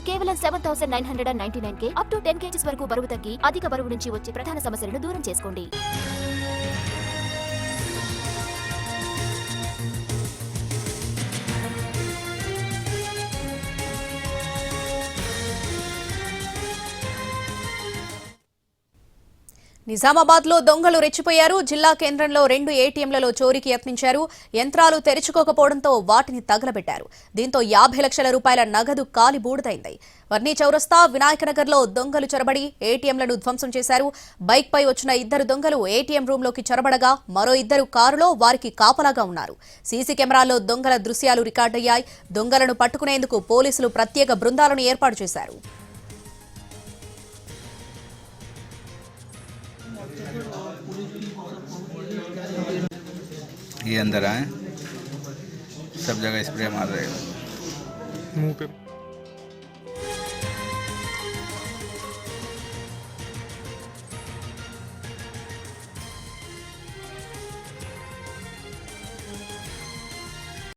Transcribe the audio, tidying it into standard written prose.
కేవలం 7,999 up to 10 kgs వరకు బరువు తగ్గి అధిక బరువు నుంచి వచ్చే ప్రధాన సమస్యలను దూరం చేసుకోండి. నిజామాబాద్ లో దొంగలు రెచ్చిపోయారు. జిల్లా కేంద్రంలో 2 ఏటీఎంలలో చోరీకి యత్నించారు. యంత్రాలు తెరుచుకోకపోవడంతో వాటిని తగలబెట్టారు. దీంతో 50 లక్షల రూపాయల నగదు కాలి బూడిదైంది. వర్నీ చౌరస్తా, వినాయకనగర్ లో దొంగలు చొరబడి ఏటీఎంలను ధ్వంసం చేశారు. బైక్ పై వచ్చిన 2 దొంగలు ఏటీఎం రూమ్ లోకి చొరబడగా మరో 2 కారులో వారికి కాపలాగా ఉన్నారు. సీసీ కెమెరాల్లో దొంగల దృశ్యాలు రికార్డయ్యాయి. దొంగలను పట్టుకునేందుకు పోలీసులు ప్రత్యేక బృందాలను ఏర్పాటు చేశారు. ये अंदर आए, सब जगह स्प्रे मार रहे हैं मुंह पे।